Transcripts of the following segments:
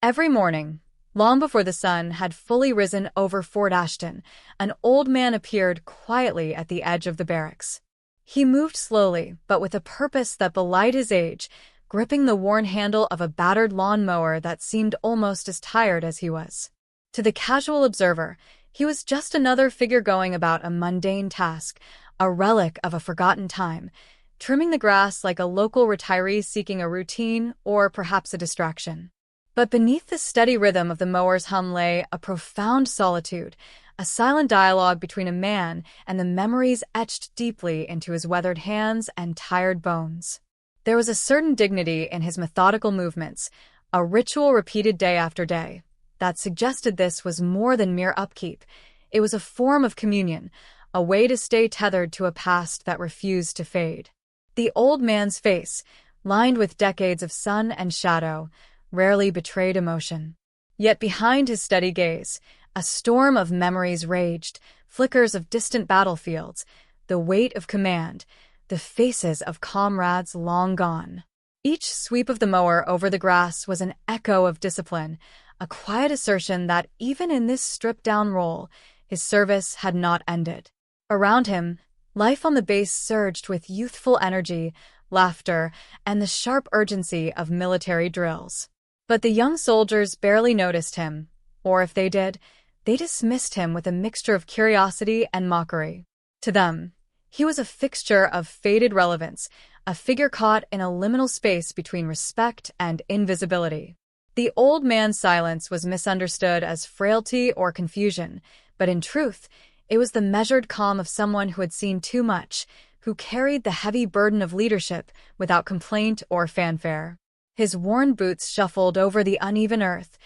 Every morning, long before the sun had fully risen over Fort Ashton, an old man appeared quietly at the edge of the barracks. He moved slowly, but with a purpose that belied his age, gripping the worn handle of a battered lawn mower that seemed almost as tired as he was. To the casual observer, he was just another figure going about a mundane task, a relic of a forgotten time, trimming the grass like a local retiree seeking a routine or perhaps a distraction. But beneath the steady rhythm of the mower's hum lay a profound solitude, a silent dialogue between a man and the memories etched deeply into his weathered hands and tired bones. There was a certain dignity in his methodical movements, a ritual repeated day after day, that suggested this was more than mere upkeep. It was a form of communion, a way to stay tethered to a past that refused to fade. The old man's face, lined with decades of sun and shadow, rarely betrayed emotion. Yet behind his steady gaze, a storm of memories raged, flickers of distant battlefields, the weight of command, the faces of comrades long gone. Each sweep of the mower over the grass was an echo of discipline, a quiet assertion that even in this stripped-down role, his service had not ended. Around him, life on the base surged with youthful energy, laughter, and the sharp urgency of military drills. But the young soldiers barely noticed him, or if they did, they dismissed him with a mixture of curiosity and mockery. To them, he was a fixture of faded relevance, a figure caught in a liminal space between respect and invisibility. The old man's silence was misunderstood as frailty or confusion, but in truth, it was the measured calm of someone who had seen too much, who carried the heavy burden of leadership without complaint or fanfare. His worn boots shuffled over the uneven earth,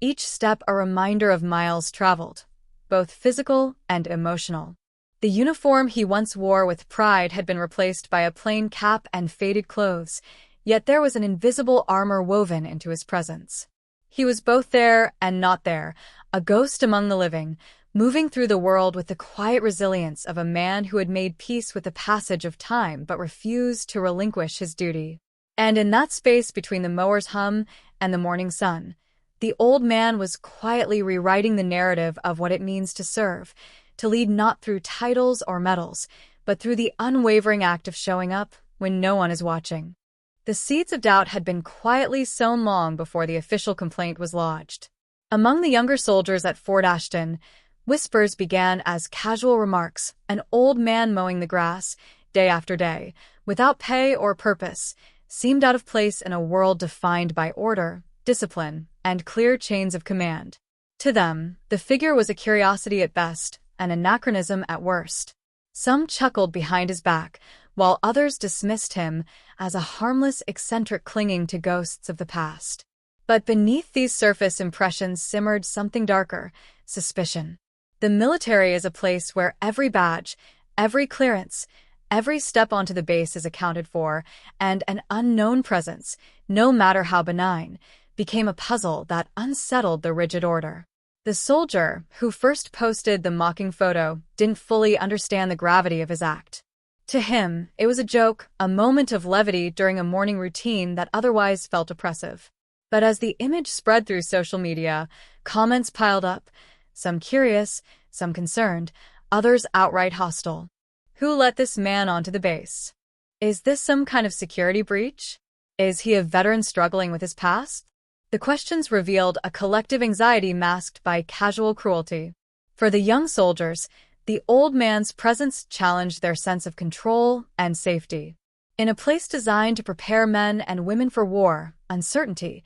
each step a reminder of miles traveled, both physical and emotional. The uniform he once wore with pride had been replaced by a plain cap and faded clothes, yet there was an invisible armor woven into his presence. He was both there and not there, a ghost among the living, moving through the world with the quiet resilience of a man who had made peace with the passage of time but refused to relinquish his duty. And in that space between the mower's hum and the morning sun, the old man was quietly rewriting the narrative of what it means to serve, to lead not through titles or medals, but through the unwavering act of showing up when no one is watching. The seeds of doubt had been quietly sown long before the official complaint was lodged. Among the younger soldiers at Fort Ashton, whispers began as casual remarks, an old man mowing the grass, day after day, without pay or purpose, seemed out of place in a world defined by order, discipline, and clear chains of command. To them, the figure was a curiosity at best, an anachronism at worst. Some chuckled behind his back, while others dismissed him as a harmless eccentric clinging to ghosts of the past. But beneath these surface impressions simmered something darker, suspicion. The military is a place where every badge, every clearance, every step onto the base is accounted for, and an unknown presence, no matter how benign, became a puzzle that unsettled the rigid order. The soldier, who first posted the mocking photo, didn't fully understand the gravity of his act. To him, it was a joke, a moment of levity during a morning routine that otherwise felt oppressive. But as the image spread through social media, comments piled up, some curious, some concerned, others outright hostile. Who let this man onto the base? Is this some kind of security breach? Is he a veteran struggling with his past? The questions revealed a collective anxiety masked by casual cruelty. For the young soldiers, the old man's presence challenged their sense of control and safety. In a place designed to prepare men and women for war, uncertainty,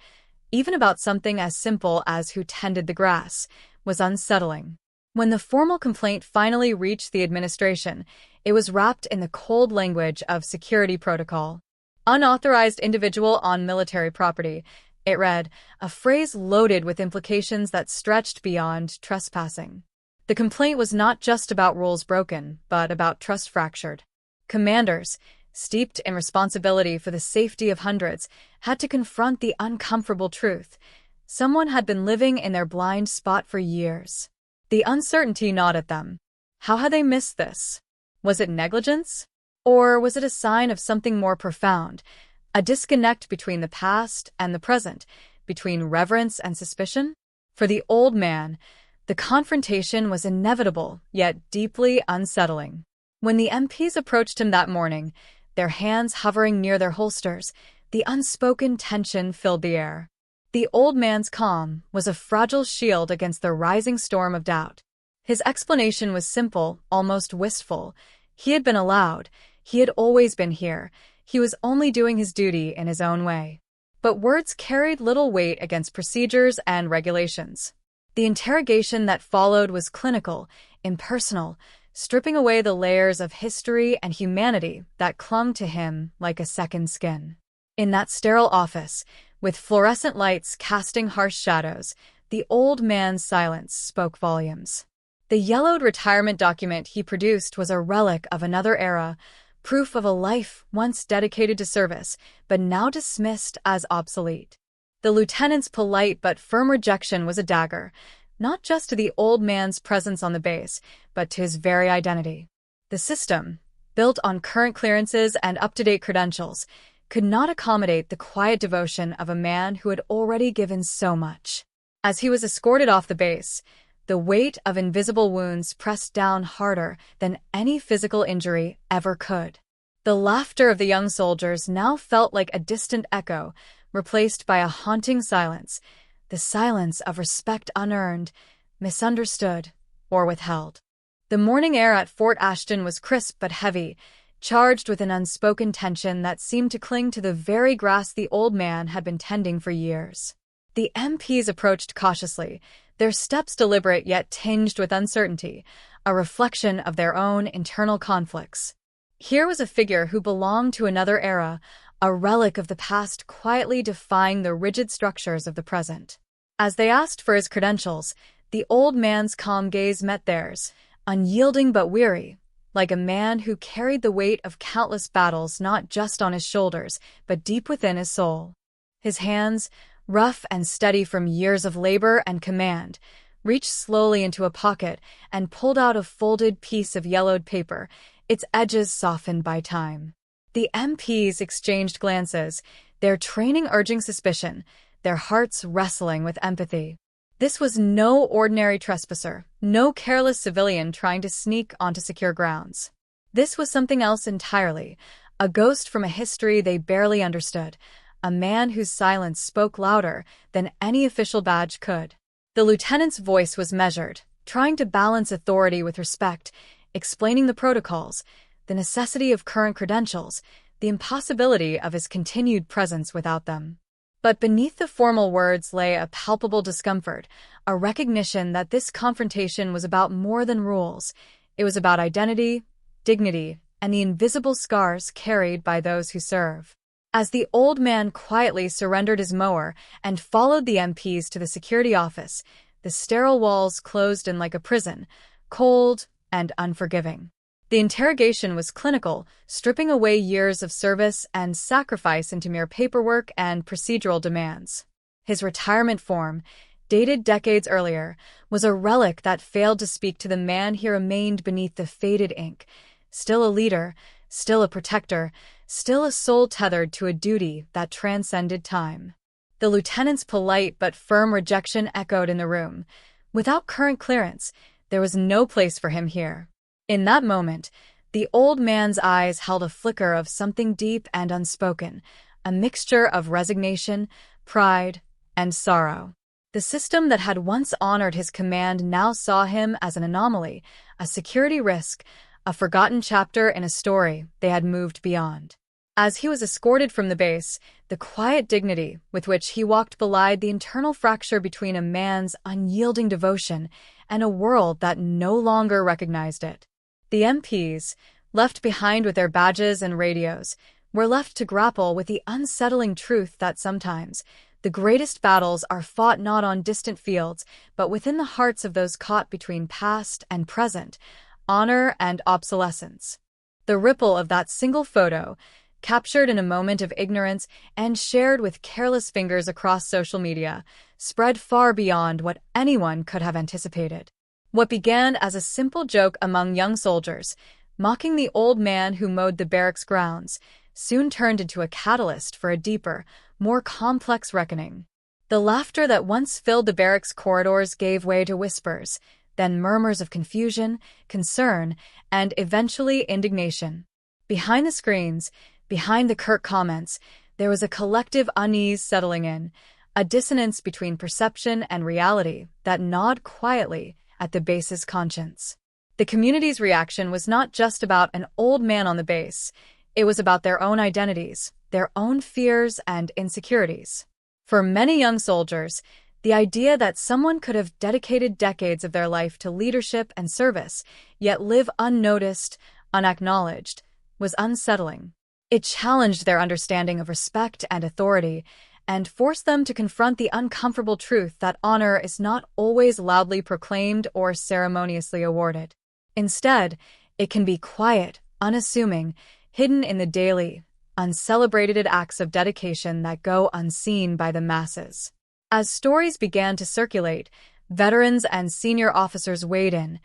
even about something as simple as who tended the grass, was unsettling. When the formal complaint finally reached the administration, it was wrapped in the cold language of security protocol. Unauthorized individual on military property, it read, a phrase loaded with implications that stretched beyond trespassing. The complaint was not just about rules broken, but about trust fractured. Commanders, steeped in responsibility for the safety of hundreds, had to confront the uncomfortable truth. Someone had been living in their blind spot for years. The uncertainty gnawed at them. How had they missed this? Was it negligence? Or was it a sign of something more profound, a disconnect between the past and the present, between reverence and suspicion? For the old man, the confrontation was inevitable, yet deeply unsettling. When the MPs approached him that morning, their hands hovering near their holsters, the unspoken tension filled the air. The old man's calm was a fragile shield against the rising storm of doubt. His explanation was simple, almost wistful. He had been allowed. He had always been here. He was only doing his duty in his own way. But words carried little weight against procedures and regulations. The interrogation that followed was clinical, impersonal, stripping away the layers of history and humanity that clung to him like a second skin. In that sterile office, with fluorescent lights casting harsh shadows, the old man's silence spoke volumes. The yellowed retirement document he produced was a relic of another era, proof of a life once dedicated to service, but now dismissed as obsolete. The lieutenant's polite but firm rejection was a dagger, not just to the old man's presence on the base, but to his very identity. The system, built on current clearances and up-to-date credentials, could not accommodate the quiet devotion of a man who had already given so much. As he was escorted off the base, the weight of invisible wounds pressed down harder than any physical injury ever could. The laughter of the young soldiers now felt like a distant echo, replaced by a haunting silence, the silence of respect unearned, misunderstood, or withheld. The morning air at Fort Ashton was crisp but heavy, charged with an unspoken tension that seemed to cling to the very grass the old man had been tending for years. The MPs approached cautiously, their steps deliberate yet tinged with uncertainty, a reflection of their own internal conflicts. Here was a figure who belonged to another era, a relic of the past quietly defying the rigid structures of the present. As they asked for his credentials, the old man's calm gaze met theirs, unyielding but weary, like a man who carried the weight of countless battles not just on his shoulders, but deep within his soul. His hands, rough and steady from years of labor and command, reached slowly into a pocket and pulled out a folded piece of yellowed paper, its edges softened by time. The MPs exchanged glances, their training urging suspicion, their hearts wrestling with empathy. This was no ordinary trespasser, no careless civilian trying to sneak onto secure grounds. This was something else entirely, a ghost from a history they barely understood, a man whose silence spoke louder than any official badge could. The lieutenant's voice was measured, trying to balance authority with respect, explaining the protocols, the necessity of current credentials, the impossibility of his continued presence without them. But beneath the formal words lay a palpable discomfort, a recognition that this confrontation was about more than rules. It was about identity, dignity, and the invisible scars carried by those who serve. As the old man quietly surrendered his mower and followed the MPs to the security office, the sterile walls closed in like a prison, cold and unforgiving. The interrogation was clinical, stripping away years of service and sacrifice into mere paperwork and procedural demands. His retirement form, dated decades earlier, was a relic that failed to speak to the man he remained beneath the faded ink, still a leader, still a protector, still a soul tethered to a duty that transcended time. The lieutenant's polite but firm rejection echoed in the room. Without current clearance, there was no place for him here. In that moment, the old man's eyes held a flicker of something deep and unspoken, a mixture of resignation, pride, and sorrow. The system that had once honored his command now saw him as an anomaly, a security risk, a forgotten chapter in a story they had moved beyond. As he was escorted from the base, the quiet dignity with which he walked belied the internal fracture between a man's unyielding devotion and a world that no longer recognized it. The MPs, left behind with their badges and radios, were left to grapple with the unsettling truth that sometimes the greatest battles are fought not on distant fields, but within the hearts of those caught between past and present, honor and obsolescence. The ripple of that single photo, captured in a moment of ignorance and shared with careless fingers across social media, spread far beyond what anyone could have anticipated. What began as a simple joke among young soldiers, mocking the old man who mowed the barracks grounds, soon turned into a catalyst for a deeper, more complex reckoning. The laughter that once filled the barracks corridors gave way to whispers, then murmurs of confusion, concern, and eventually indignation. Behind the screens, behind the curt comments, there was a collective unease settling in, a dissonance between perception and reality that gnawed quietly at the base's conscience. The community's reaction was not just about an old man on the base, it was about their own identities, their own fears and insecurities. For many young soldiers, the idea that someone could have dedicated decades of their life to leadership and service, yet live unnoticed, unacknowledged, was unsettling. It challenged their understanding of respect and authority, and forced them to confront the uncomfortable truth that honor is not always loudly proclaimed or ceremoniously awarded. Instead, it can be quiet, unassuming, hidden in the daily, uncelebrated acts of dedication that go unseen by the masses. As stories began to circulate, veterans and senior officers weighed in,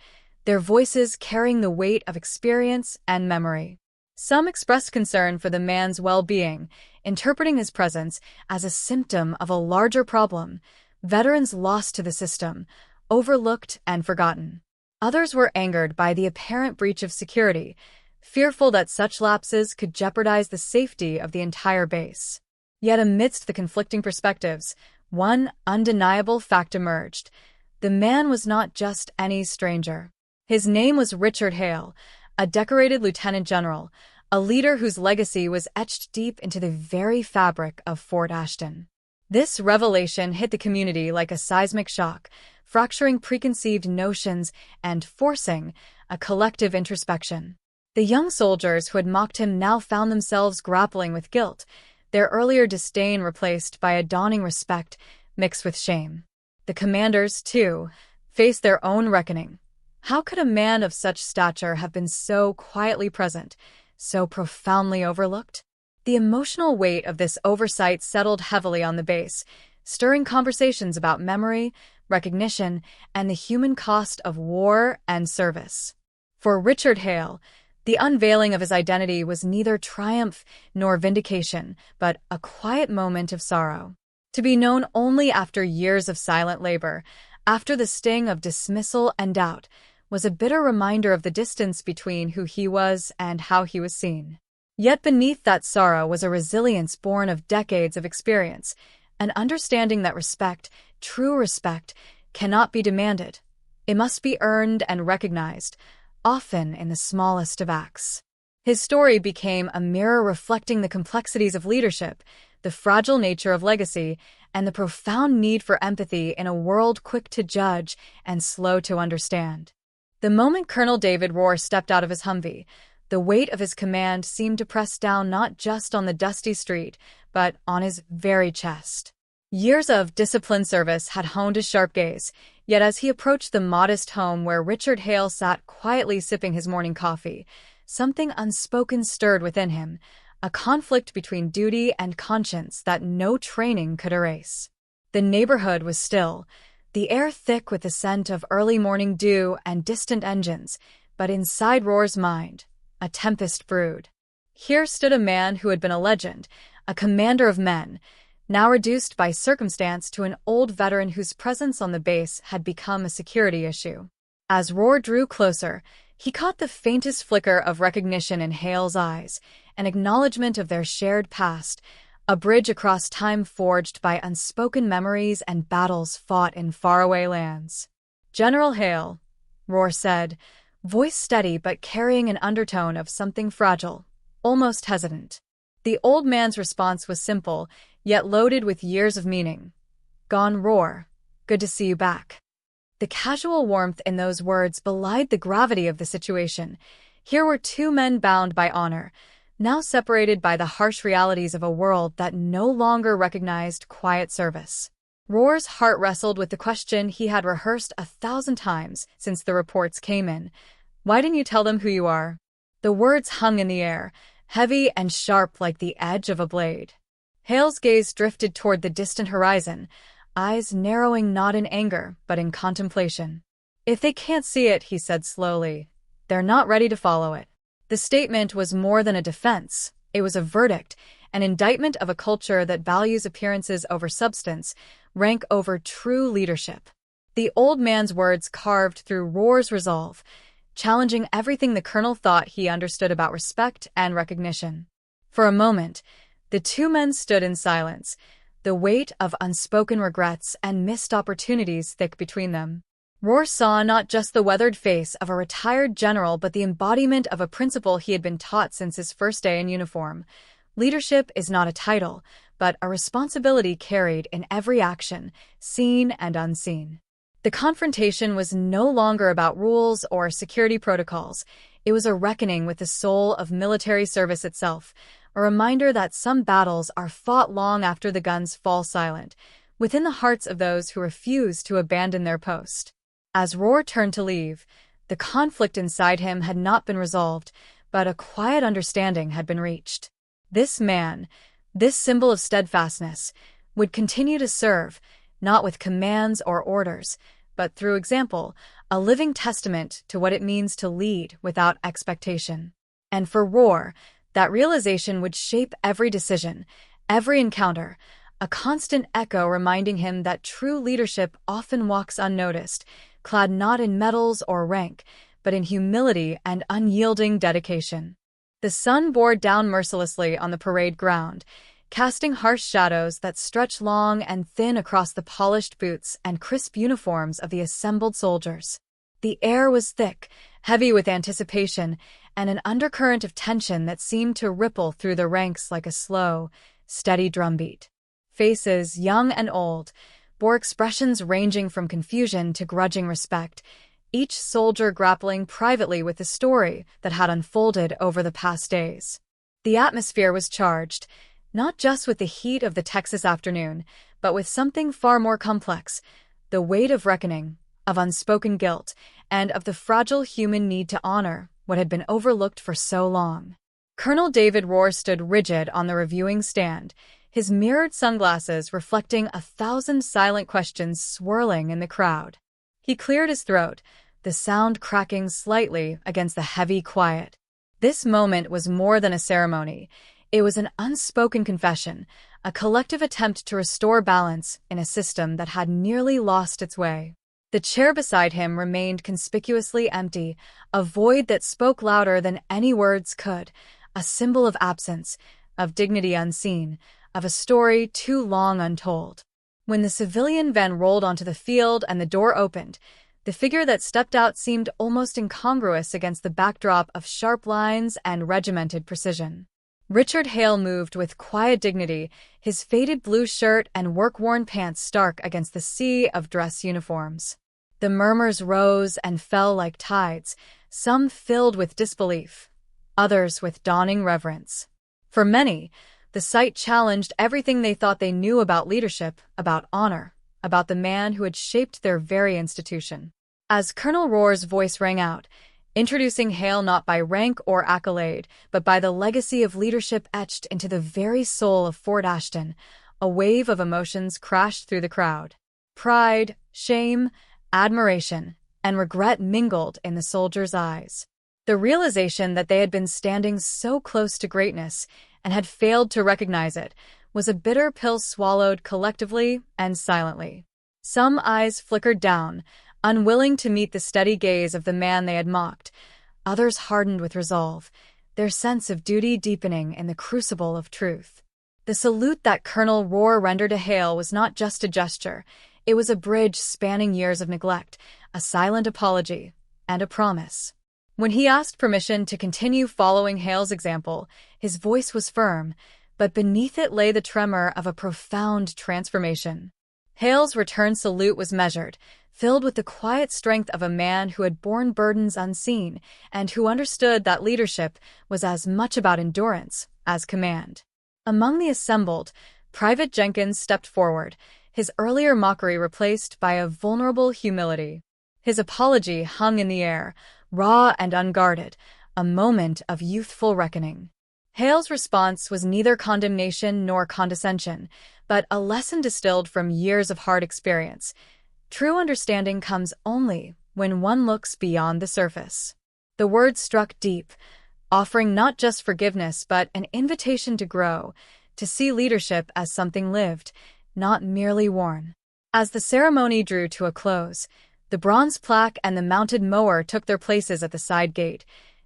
their voices carrying the weight of experience and memory. Some expressed concern for the man's well-being, interpreting his presence as a symptom of a larger problem, veterans lost to the system, overlooked and forgotten. Others were angered by the apparent breach of security, fearful that such lapses could jeopardize the safety of the entire base. Yet amidst the conflicting perspectives, one undeniable fact emerged. The man was not just any stranger. His name was Richard Hale, a decorated lieutenant general, a leader whose legacy was etched deep into the very fabric of Fort Ashton. This revelation hit the community like a seismic shock, fracturing preconceived notions and forcing a collective introspection. The young soldiers who had mocked him now found themselves grappling with guilt, their earlier disdain replaced by a dawning respect mixed with shame. The commanders, too, faced their own reckoning. How could a man of such stature have been so quietly present, so profoundly overlooked? The emotional weight of this oversight settled heavily on the base, stirring conversations about memory, recognition, and the human cost of war and service. For Richard Hale, the unveiling of his identity was neither triumph nor vindication, but a quiet moment of sorrow. To be known only after years of silent labor, after the sting of dismissal and doubt, was a bitter reminder of the distance between who he was and how he was seen. Yet beneath that sorrow was a resilience born of decades of experience, an understanding that respect, true respect, cannot be demanded. It must be earned and recognized, often in the smallest of acts. His story became a mirror reflecting the complexities of leadership, the fragile nature of legacy, and the profound need for empathy in a world quick to judge and slow to understand. The moment Colonel David Rohr stepped out of his Humvee, the weight of his command seemed to press down not just on the dusty street, but on his very chest. Years of disciplined service had honed his sharp gaze, yet as he approached the modest home where Richard Hale sat quietly sipping his morning coffee, something unspoken stirred within him, a conflict between duty and conscience that no training could erase. The neighborhood was still, the air thick with the scent of early morning dew and distant engines, but inside Rohr's mind, a tempest brewed. Here stood a man who had been a legend, a commander of men, now reduced by circumstance to an old veteran whose presence on the base had become a security issue. As Rohr drew closer, he caught the faintest flicker of recognition in Hale's eyes, an acknowledgement of their shared past, a bridge across time forged by unspoken memories and battles fought in faraway lands. "General Hale," Rohr said, voice steady but carrying an undertone of something fragile, almost hesitant. The old man's response was simple, yet loaded with years of meaning. "Gone, Rohr. Good to see you back." The casual warmth in those words belied the gravity of the situation. Here were two men bound by honor, now separated by the harsh realities of a world that no longer recognized quiet service. Rohr's heart wrestled with the question he had rehearsed 1,000 times since the reports came in. "Why didn't you tell them who you are?" The words hung in the air, heavy and sharp like the edge of a blade. Hale's gaze drifted toward the distant horizon, eyes narrowing not in anger, but in contemplation. "If they can't see it," he said slowly, "they're not ready to follow it." The statement was more than a defense. It was a verdict, an indictment of a culture that values appearances over substance, rank over true leadership. The old man's words carved through Roar's resolve, challenging everything the colonel thought he understood about respect and recognition. For a moment, the two men stood in silence, the weight of unspoken regrets and missed opportunities thick between them. Roar saw not just the weathered face of a retired general but the embodiment of a principle he had been taught since his first day in uniform. Leadership is not a title, but a responsibility carried in every action, seen and unseen. The confrontation was no longer about rules or security protocols. It was a reckoning with the soul of military service itself, a reminder that some battles are fought long after the guns fall silent, within the hearts of those who refuse to abandon their post. As Roar turned to leave, the conflict inside him had not been resolved, but a quiet understanding had been reached. This man, this symbol of steadfastness, would continue to serve, not with commands or orders, but through example, a living testament to what it means to lead without expectation. And for Roar, that realization would shape every decision, every encounter, a constant echo reminding him that true leadership often walks unnoticed, clad not in medals or rank, but in humility and unyielding dedication. The sun bore down mercilessly on the parade ground, casting harsh shadows that stretched long and thin across the polished boots and crisp uniforms of the assembled soldiers. The air was thick, heavy with anticipation, and an undercurrent of tension that seemed to ripple through the ranks like a slow, steady drumbeat. Faces, young and old, bore expressions ranging from confusion to grudging respect, each soldier grappling privately with the story that had unfolded over the past days. The atmosphere was charged, not just with the heat of the Texas afternoon, but with something far more complex, the weight of reckoning, of unspoken guilt, and of the fragile human need to honor what had been overlooked for so long. Colonel David Roar stood rigid on the reviewing stand, his mirrored sunglasses reflecting 1,000 silent questions swirling in the crowd. He cleared his throat, the sound cracking slightly against the heavy quiet. This moment was more than a ceremony. It was an unspoken confession, a collective attempt to restore balance in a system that had nearly lost its way. The chair beside him remained conspicuously empty, a void that spoke louder than any words could, a symbol of absence, of dignity unseen, of a story too long untold. When the civilian van rolled onto the field and the door opened, the figure that stepped out seemed almost incongruous against the backdrop of sharp lines and regimented precision. Richard Hale moved with quiet dignity, his faded blue shirt and work-worn pants stark against the sea of dress uniforms. The murmurs rose and fell like tides, some filled with disbelief, others with dawning reverence. For many, the sight challenged everything they thought they knew about leadership, about honor, about the man who had shaped their very institution. As Colonel Roar's voice rang out, introducing Hale not by rank or accolade, but by the legacy of leadership etched into the very soul of Fort Ashton, a wave of emotions crashed through the crowd. Pride, shame, admiration, and regret mingled in the soldiers' eyes. The realization that they had been standing so close to greatness and had failed to recognize it was a bitter pill swallowed collectively and silently. Some eyes flickered down, unwilling to meet the steady gaze of the man they had mocked. Others hardened with resolve, their sense of duty deepening in the crucible of truth. The salute that Colonel Roar rendered to Hale was not just a gesture. It was a bridge spanning years of neglect, a silent apology, and a promise. When he asked permission to continue following Hale's example, his voice was firm, but beneath it lay the tremor of a profound transformation. Hale's return salute was measured, filled with the quiet strength of a man who had borne burdens unseen and who understood that leadership was as much about endurance as command. Among the assembled, Private Jenkins stepped forward, his earlier mockery replaced by a vulnerable humility. His apology hung in the air, raw and unguarded, a moment of youthful reckoning. Hale's response was neither condemnation nor condescension, but a lesson distilled from years of hard experience. True understanding comes only when one looks beyond the surface. The words struck deep, offering not just forgiveness but an invitation to grow, to see leadership as something lived, not merely worn. As the ceremony drew to a close, the bronze plaque and the mounted mower took their places at the side gate,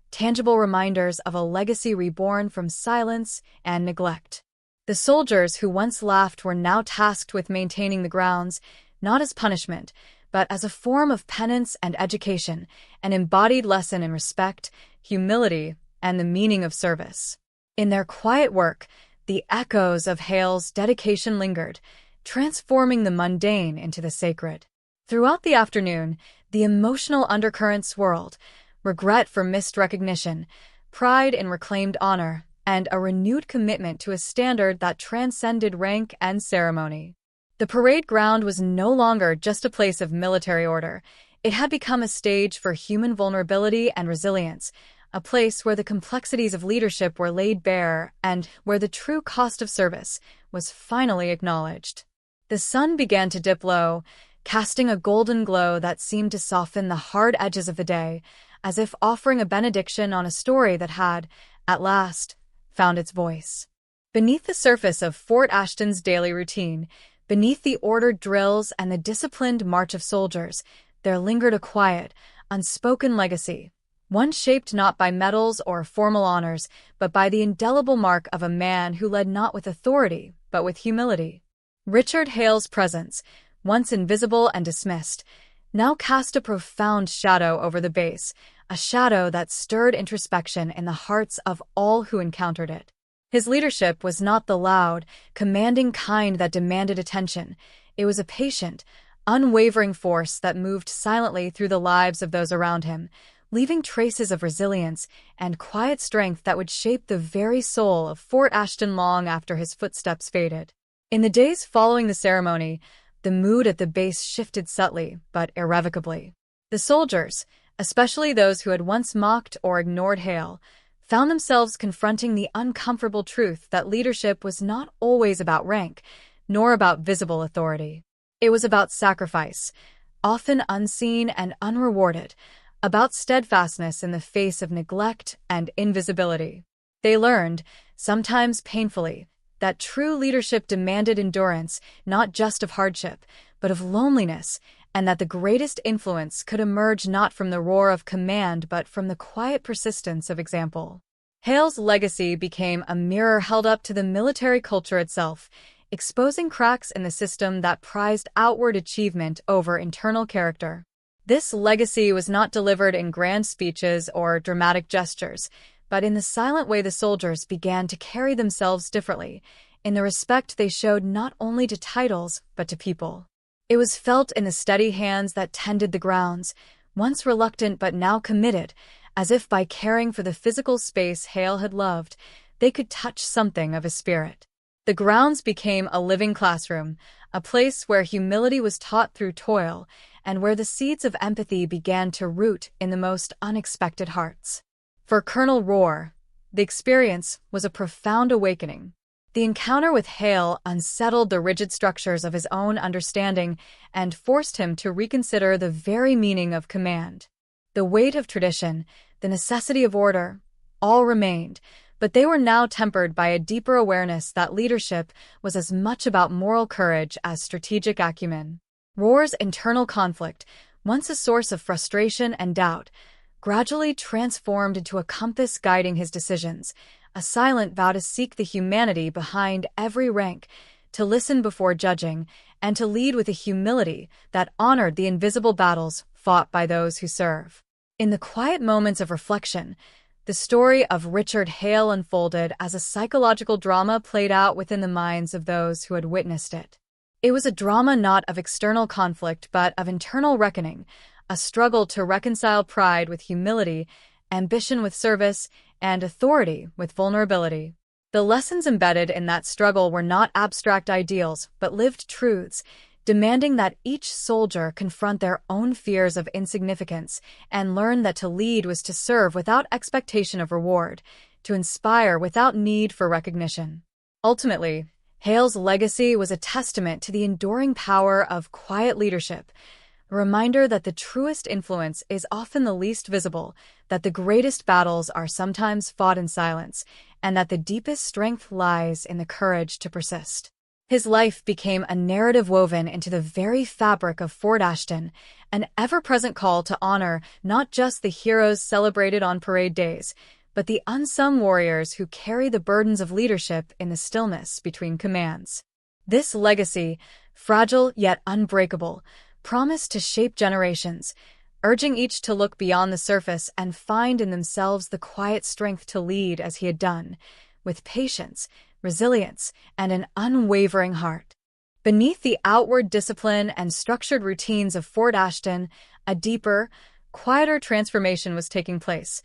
tangible reminders of a legacy reborn from silence and neglect. The soldiers who once laughed were now tasked with maintaining the grounds, not as punishment, but as a form of penance and education, an embodied lesson in respect, humility, and the meaning of service. In their quiet work, the echoes of Hale's dedication lingered, transforming the mundane into the sacred. Throughout the afternoon, the emotional undercurrent swirled, regret for missed recognition, pride in reclaimed honor, and a renewed commitment to a standard that transcended rank and ceremony. The parade ground was no longer just a place of military order. It had become a stage for human vulnerability and resilience, a place where the complexities of leadership were laid bare and where the true cost of service was finally acknowledged. The sun began to dip low, casting a golden glow that seemed to soften the hard edges of the day, as if offering a benediction on a story that had, at last, found its voice. Beneath the surface of Fort Ashton's daily routine, beneath the ordered drills and the disciplined march of soldiers, there lingered a quiet, unspoken legacy, one shaped not by medals or formal honors, but by the indelible mark of a man who led not with authority, but with humility. Richard Hale's presence, once invisible and dismissed, now cast a profound shadow over the base, a shadow that stirred introspection in the hearts of all who encountered it. His leadership was not the loud, commanding kind that demanded attention. It was a patient, unwavering force that moved silently through the lives of those around him, leaving traces of resilience and quiet strength that would shape the very soul of Fort Ashton long after his footsteps faded. In the days following the ceremony, the mood at the base shifted subtly, but irrevocably. The soldiers, especially those who had once mocked or ignored Hale, found themselves confronting the uncomfortable truth that leadership was not always about rank, nor about visible authority. It was about sacrifice, often unseen and unrewarded, about steadfastness in the face of neglect and invisibility. They learned, sometimes painfully, that true leadership demanded endurance not just of hardship, but of loneliness, and that the greatest influence could emerge not from the roar of command but from the quiet persistence of example. Hale's legacy became a mirror held up to the military culture itself, exposing cracks in the system that prized outward achievement over internal character. This legacy was not delivered in grand speeches or dramatic gestures, but in the silent way the soldiers began to carry themselves differently, in the respect they showed not only to titles but to people. It was felt in the steady hands that tended the grounds, once reluctant but now committed, as if by caring for the physical space Hale had loved, they could touch something of his spirit. The grounds became a living classroom, a place where humility was taught through toil, and where the seeds of empathy began to root in the most unexpected hearts. For Colonel Rohr, the experience was a profound awakening. The encounter with Hale unsettled the rigid structures of his own understanding and forced him to reconsider the very meaning of command. The weight of tradition, the necessity of order, all remained, but they were now tempered by a deeper awareness that leadership was as much about moral courage as strategic acumen. Rohr's internal conflict, once a source of frustration and doubt, gradually transformed into a compass guiding his decisions, a silent vow to seek the humanity behind every rank, to listen before judging, and to lead with a humility that honored the invisible battles fought by those who serve. In the quiet moments of reflection, the story of Richard Hale unfolded as a psychological drama played out within the minds of those who had witnessed it. It was a drama not of external conflict but of internal reckoning, a struggle to reconcile pride with humility, ambition with service, and authority with vulnerability. The lessons embedded in that struggle were not abstract ideals but lived truths, demanding that each soldier confront their own fears of insignificance and learn that to lead was to serve without expectation of reward, to inspire without need for recognition. Ultimately, Hale's legacy was a testament to the enduring power of quiet leadership, a reminder that the truest influence is often the least visible, that the greatest battles are sometimes fought in silence, and that the deepest strength lies in the courage to persist. His life became a narrative woven into the very fabric of Fort Ashton, an ever-present call to honor not just the heroes celebrated on parade days, but the unsung warriors who carry the burdens of leadership in the stillness between commands. This legacy, fragile yet unbreakable, promised to shape generations, urging each to look beyond the surface and find in themselves the quiet strength to lead as he had done, with patience, resilience, and an unwavering heart. Beneath the outward discipline and structured routines of Fort Ashton, a deeper, quieter transformation was taking place,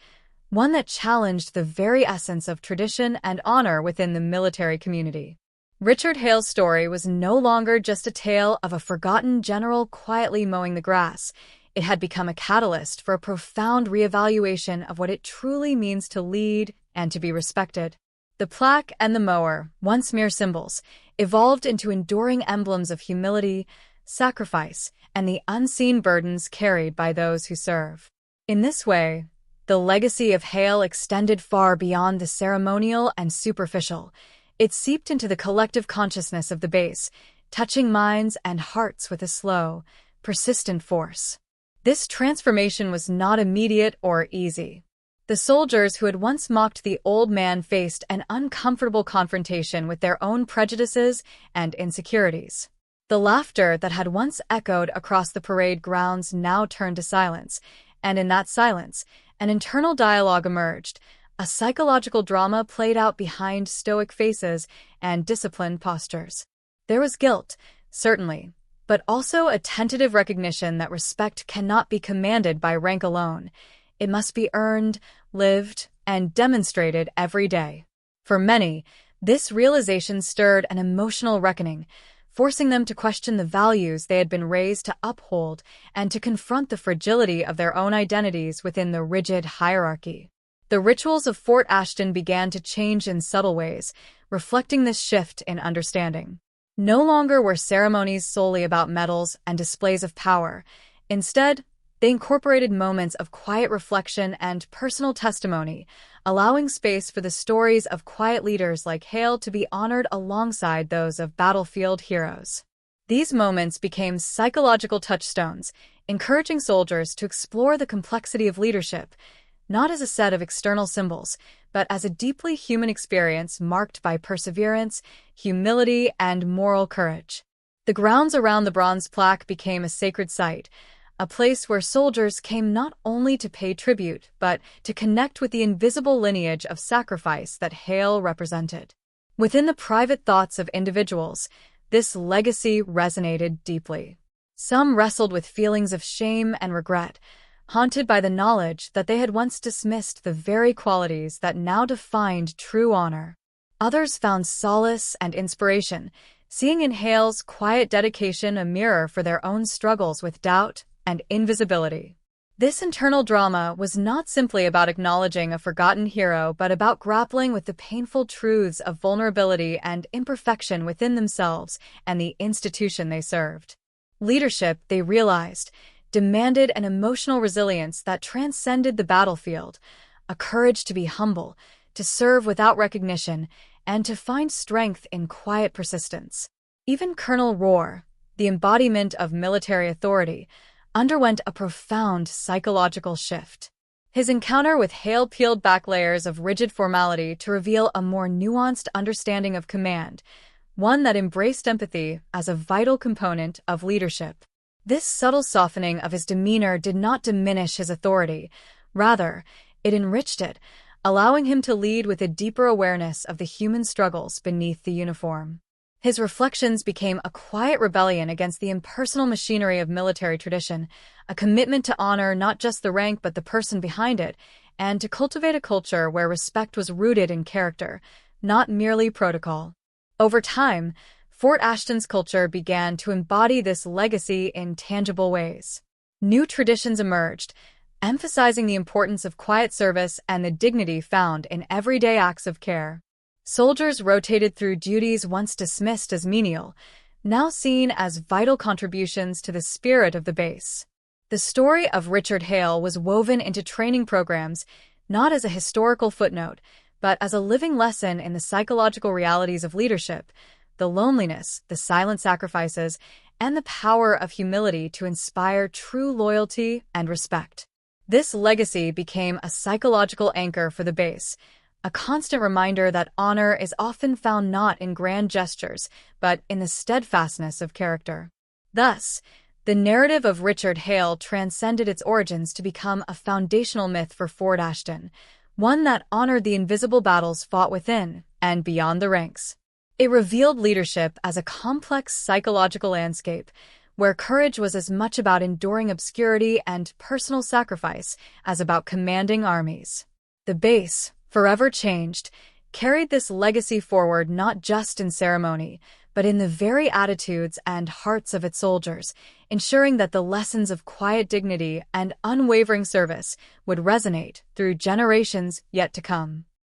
one that challenged the very essence of tradition and honor within the military community. Richard Hale's story was no longer just a tale of a forgotten general quietly mowing the grass. It had become a catalyst for a profound reevaluation of what it truly means to lead and to be respected. The plaque and the mower, once mere symbols, evolved into enduring emblems of humility, sacrifice, and the unseen burdens carried by those who serve. In this way, the legacy of Hale extended far beyond the ceremonial and superficial. It seeped into the collective consciousness of the base, touching minds and hearts with a slow, persistent force. This transformation was not immediate or easy. The soldiers who had once mocked the old man faced an uncomfortable confrontation with their own prejudices and insecurities. The laughter that had once echoed across the parade grounds now turned to silence, and in that silence, an internal dialogue emerged, a psychological drama played out behind stoic faces and disciplined postures. There was guilt, certainly, but also a tentative recognition that respect cannot be commanded by rank alone. It must be earned, lived, and demonstrated every day. For many, this realization stirred an emotional reckoning, forcing them to question the values they had been raised to uphold and to confront the fragility of their own identities within the rigid hierarchy. The rituals of Fort Ashton began to change in subtle ways, reflecting this shift in understanding. No longer were ceremonies solely about medals and displays of power. Instead, they incorporated moments of quiet reflection and personal testimony, allowing space for the stories of quiet leaders like Hale to be honored alongside those of battlefield heroes. These moments became psychological touchstones, encouraging soldiers to explore the complexity of leadership, not as a set of external symbols, but as a deeply human experience marked by perseverance, humility, and moral courage. The grounds around the bronze plaque became a sacred site, a place where soldiers came not only to pay tribute, but to connect with the invisible lineage of sacrifice that Hale represented. Within the private thoughts of individuals, this legacy resonated deeply. Some wrestled with feelings of shame and regret, haunted by the knowledge that they had once dismissed the very qualities that now defined true honor. Others found solace and inspiration, seeing in Hale's quiet dedication a mirror for their own struggles with doubt and invisibility. This internal drama was not simply about acknowledging a forgotten hero, but about grappling with the painful truths of vulnerability and imperfection within themselves and the institution they served. Leadership, they realized, demanded an emotional resilience that transcended the battlefield, a courage to be humble, to serve without recognition, and to find strength in quiet persistence. Even Colonel Rohr, the embodiment of military authority, underwent a profound psychological shift. His encounter with Hale peeled back layers of rigid formality to reveal a more nuanced understanding of command, one that embraced empathy as a vital component of leadership. This subtle softening of his demeanor did not diminish his authority. Rather, it enriched it, allowing him to lead with a deeper awareness of the human struggles beneath the uniform. His reflections became a quiet rebellion against the impersonal machinery of military tradition, a commitment to honor not just the rank but the person behind it, and to cultivate a culture where respect was rooted in character, not merely protocol. Over time, Fort Ashton's culture began to embody this legacy in tangible ways. New traditions emerged, emphasizing the importance of quiet service and the dignity found in everyday acts of care. Soldiers rotated through duties once dismissed as menial, now seen as vital contributions to the spirit of the base. The story of Richard Hale was woven into training programs, not as a historical footnote, but as a living lesson in the psychological realities of leadership, the loneliness, the silent sacrifices, and the power of humility to inspire true loyalty and respect. This legacy became a psychological anchor for the base, a constant reminder that honor is often found not in grand gestures, but in the steadfastness of character. Thus, the narrative of Richard Hale transcended its origins to become a foundational myth for Fort Ashton, one that honored the invisible battles fought within and beyond the ranks. It revealed leadership as a complex psychological landscape, where courage was as much about enduring obscurity and personal sacrifice as about commanding armies. The base, forever changed, carried this legacy forward not just in ceremony, but in the very attitudes and hearts of its soldiers, ensuring that the lessons of quiet dignity and unwavering service would resonate through generations yet to come.